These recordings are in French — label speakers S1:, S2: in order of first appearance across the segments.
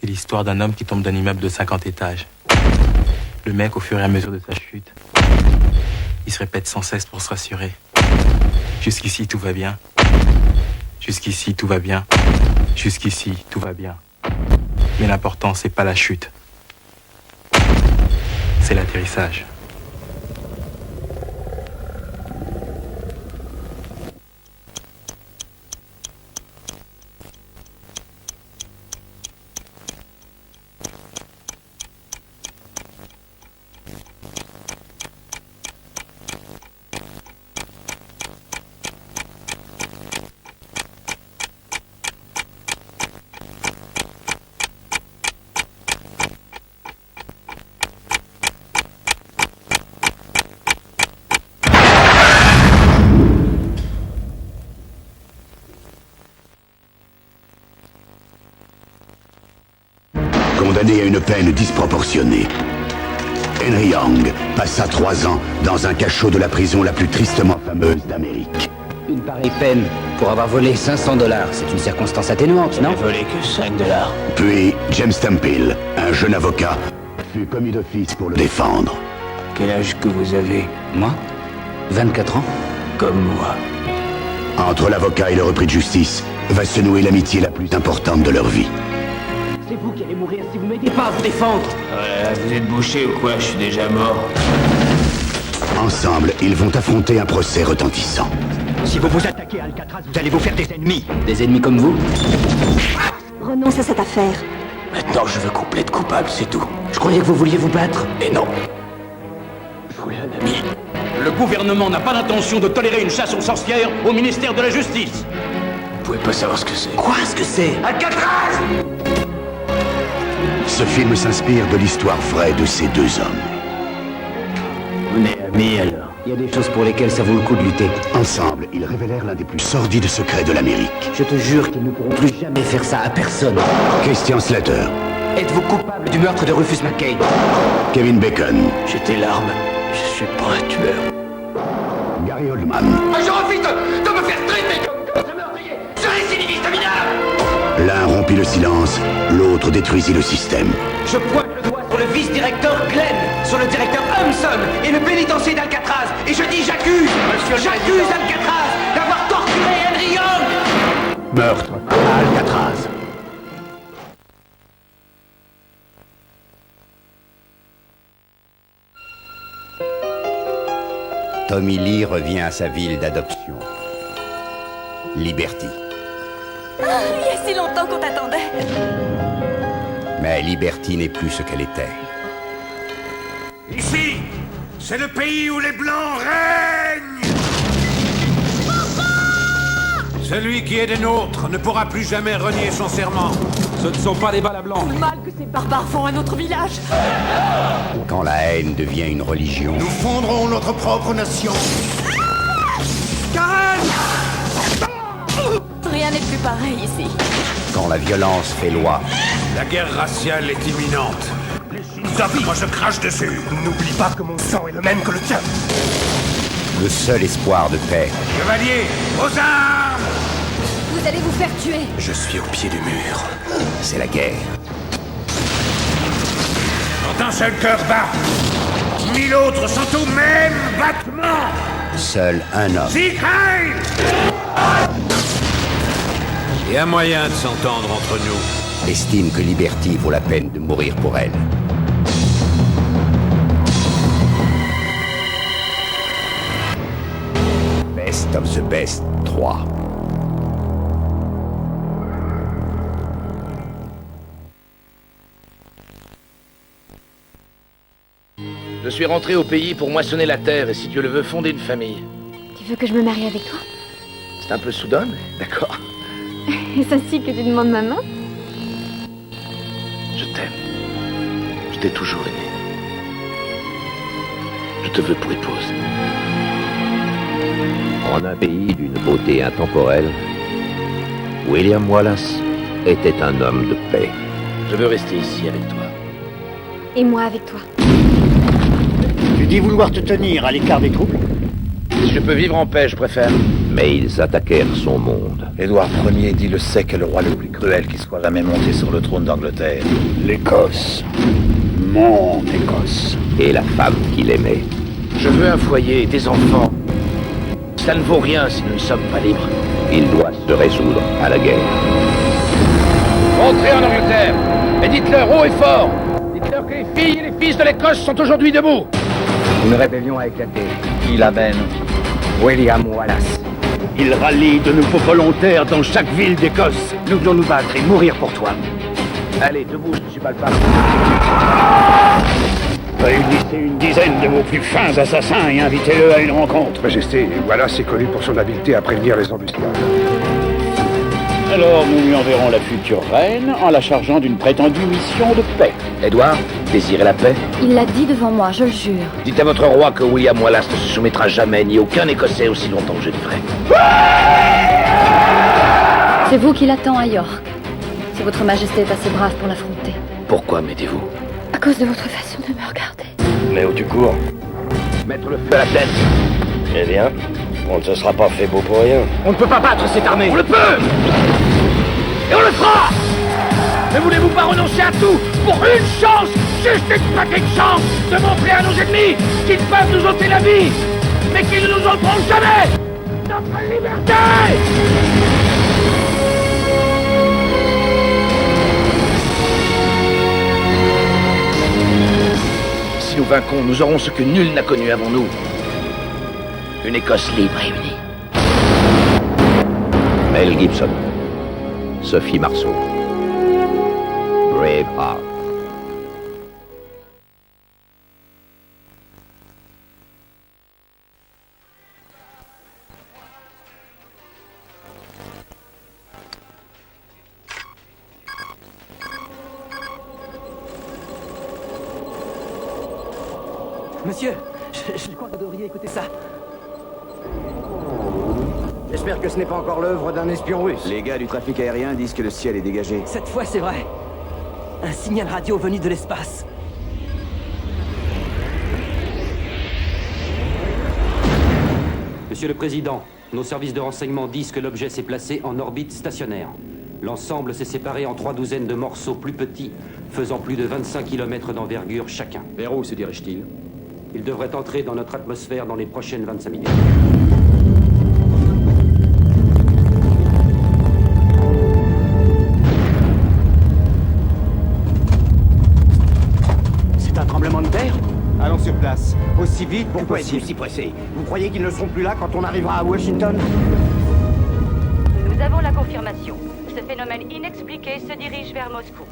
S1: l'histoire d'un homme qui tombe d'un immeuble de 50 étages. Le mec, au fur et à mesure de sa chute, il se répète sans cesse pour se rassurer. Jusqu'ici, tout va bien. Jusqu'ici, tout va bien. Jusqu'ici, tout va bien. Mais l'important, c'est pas la chute. C'est l'atterrissage.
S2: Condamné à une peine disproportionnée, Henry Young passa 3 ans dans un cachot de la prison la plus tristement fameuse d'Amérique.
S3: Une pareille peine pour avoir volé 500 $, c'est une circonstance atténuante, non?
S4: volé que 5 $.
S2: Puis James Temple, un jeune avocat, fut commis d'office pour le défendre.
S4: Quel âge que vous avez?
S3: Moi 24 ans.
S4: Comme moi.
S2: Entre l'avocat et le repris de justice va se nouer l'amitié la plus importante de leur vie.
S3: C'est vous qui allez mourir si vous m'aidez pas à vous défendre.
S4: Voilà, vous êtes bouché ou quoi? Je suis déjà mort.
S2: Ensemble, ils vont affronter un procès retentissant.
S5: Si vous vous attaquez à Alcatraz, vous allez vous faire des ennemis.
S3: Des ennemis comme vous?
S6: Renonce à cette affaire.
S4: Maintenant, je veux qu'on plaide coupable, c'est tout.
S3: Je croyais que vous vouliez vous battre.
S4: Et non. Je voulais un ami.
S5: Le gouvernement n'a pas l'intention de tolérer une chasse aux sorcières au ministère de la Justice.
S4: Vous pouvez pas savoir ce que c'est.
S3: Quoi, ce que c'est?
S5: Alcatraz!
S2: Ce film s'inspire de l'histoire vraie de ces 2 hommes.
S4: On est amis alors.
S3: Il y a des choses pour lesquelles ça vaut le coup de lutter.
S2: Ensemble, ils révélèrent l'un des plus sordides secrets de l'Amérique.
S3: Je te jure qu'ils ne pourront plus jamais faire ça à personne.
S2: Christian Slater,
S3: Êtes-vous coupable du meurtre de Rufus McCain?
S2: Kevin Bacon,
S4: J'étais l'arme. Je suis pas un tueur.
S2: Gary Oldman.
S5: Je refuse de me faire traiter comme ce meurtrier! Ce récidiviste minable!
S2: L'un rompit le silence, l'autre détruisit le système.
S5: Je pointe le doigt sur le vice-directeur Glenn, sur le directeur Humson et le pénitencier d'Alcatraz. Et je dis j'accuse Alcatraz d'avoir torturé Henry Young!
S2: Meurtre à Alcatraz. Tommy Lee revient à sa ville d'adoption. Liberty.
S6: Il y a si longtemps qu'on t'attendait.
S2: Mais Liberty n'est plus ce qu'elle était.
S7: Ici, c'est le pays où les Blancs règnent. Celui qui est des nôtres ne pourra plus jamais renier son serment.
S5: Ce ne sont pas des balles à blanc.
S6: Le mal que ces barbares font à notre village.
S2: Quand la haine devient une religion,
S7: Nous fonderons notre propre nation. Karen!
S6: Rien n'est plus pareil ici.
S2: quand la violence fait loi,
S7: La guerre raciale est imminente. Moi je crache dessus.
S5: N'oublie pas que mon sang est le même que le tien.
S2: le seul espoir de paix,
S7: Chevalier, aux armes!
S6: Vous allez vous faire tuer.
S7: Je suis au pied du mur.
S2: c'est la guerre.
S7: Quand un seul cœur bat, 1000 autres sont au même battement.
S2: Seul un homme,
S7: Sieg Heil! Il y a moyen de s'entendre entre nous.
S2: estime que Liberty vaut la peine de mourir pour elle. Best of the Best 3.
S8: Je suis rentré au pays pour moissonner la terre et, si Dieu le veut, fonder une famille.
S6: Tu veux que je me marie avec toi?
S8: C'est un peu soudain, mais d'accord.
S6: Est-ce ainsi que tu demandes ma main?
S8: Je t'aime. Je t'ai toujours aimé. Je te veux pour épouse.
S9: En un pays d'une beauté intemporelle, William Wallace était un homme de paix.
S8: Je veux rester ici avec toi.
S6: Et moi avec toi.
S5: Tu dis vouloir te tenir à l'écart des troupes?
S8: Si je peux vivre en paix, je préfère.
S9: Mais ils attaquèrent son monde.
S10: Édouard Ier dit le sec est le roi le plus cruel qui soit jamais monté sur le trône d'Angleterre.
S2: L'Écosse. Mon Écosse.
S9: Et la femme qu'il aimait.
S8: Je veux un foyer, des enfants. Ça ne vaut rien si nous ne sommes pas libres.
S9: Il doit se résoudre à la guerre.
S8: Rentrez en Angleterre et dites-leur haut et fort. Dites-leur que les filles et les fils de l'Écosse sont aujourd'hui debout.
S3: Une rébellion a éclaté.
S10: Qui la mène?
S3: William Wallace.
S2: Il rallie de nouveaux volontaires dans chaque ville d'Écosse.
S3: Nous voulons nous battre et mourir pour toi.
S8: Allez, debout, je ne suis pas le pape.
S2: Réunissez une dizaine de vos plus fins assassins et invitez-le à une rencontre.
S7: Majesté, Wallace est connu pour son habileté à prévenir les embuscades.
S11: Alors nous lui enverrons la future reine en la chargeant d'une prétendue mission de paix.
S8: Édouard, désirez la paix?
S6: Il l'a dit devant moi, je le jure.
S8: Dites à votre roi que William Wallace ne se soumettra jamais, ni aucun Écossais aussi longtemps que je vivrai.
S6: C'est vous qui l'attend à York. Si votre majesté est assez brave pour l'affronter.
S8: Pourquoi m'aidez-vous?
S6: À cause de votre façon de me regarder.
S11: Mais où tu cours?
S8: Mettre le feu à la tête.
S11: Eh bien, on ne se sera pas fait beau pour rien.
S8: On ne peut pas battre cette armée. On le peut! Et on le fera! Ne voulez-vous pas renoncer à tout pour une chance, juste une petite chance, de montrer à nos ennemis qu'ils peuvent nous ôter la vie, mais qu'ils ne nous ôteront jamais notre liberté! Si nous vainquons, nous aurons ce que nul n'a connu avant nous. Une Écosse libre et unie.
S9: Mel Gibson. Sophie Marceau. Braveheart.
S5: Monsieur, je crois que vous devriez écouter ça.
S3: J'espère que ce n'est pas encore l'œuvre d'un espion russe.
S12: Les gars du trafic aérien disent que le ciel est dégagé.
S5: Cette fois, c'est vrai. Un signal radio venu de l'espace.
S13: Monsieur le Président, nos services de renseignement disent que l'objet s'est placé en orbite stationnaire. L'ensemble s'est séparé en 3 douzaines de morceaux plus petits, faisant plus de 25 km d'envergure chacun.
S12: Vers où se dirige-t-il?
S13: Il devrait entrer dans notre atmosphère dans les prochaines 25 minutes.
S5: C'est un tremblement de terre?
S3: Allons sur place. Aussi vite, pourquoi est-il si pressé? Vous croyez qu'ils ne seront plus là quand on arrivera à Washington?
S14: Nous avons la confirmation. Ce phénomène inexpliqué se dirige vers Moscou.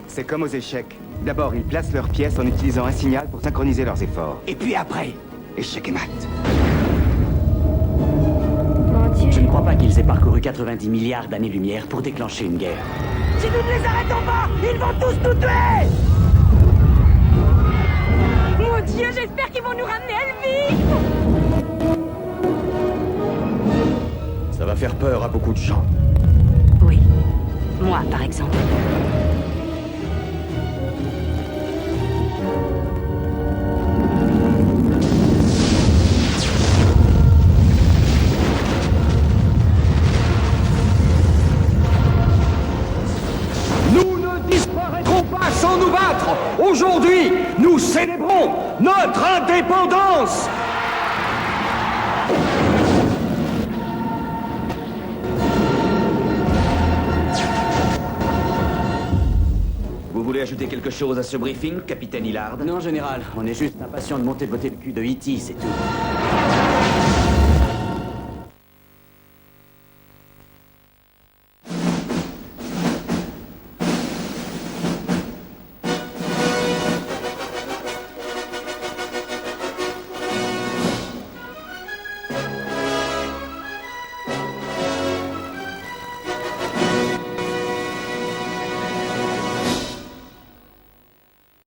S3: C'est comme aux échecs. D'abord, ils placent leurs pièces en utilisant un signal pour synchroniser leurs efforts. Et puis après, échec et mat.
S6: Mon Dieu.
S5: Je ne crois pas qu'ils aient parcouru 90 milliards d'années-lumière pour déclencher une guerre.
S14: Si nous ne les arrêtons pas, ils vont tous nous tuer! Mon Dieu, j'espère qu'ils vont nous ramener à vie!
S3: Ça va faire peur à beaucoup de gens.
S14: Oui. Moi, par exemple.
S5: Nous ne disparaîtrons pas sans nous battre. Aujourd'hui, nous célébrons notre indépendance.
S12: Vous voulez ajouter quelque chose à ce briefing, capitaine Hillard?
S5: Non, général, on est juste impatient de monter botter le cul de E.T., c'est tout.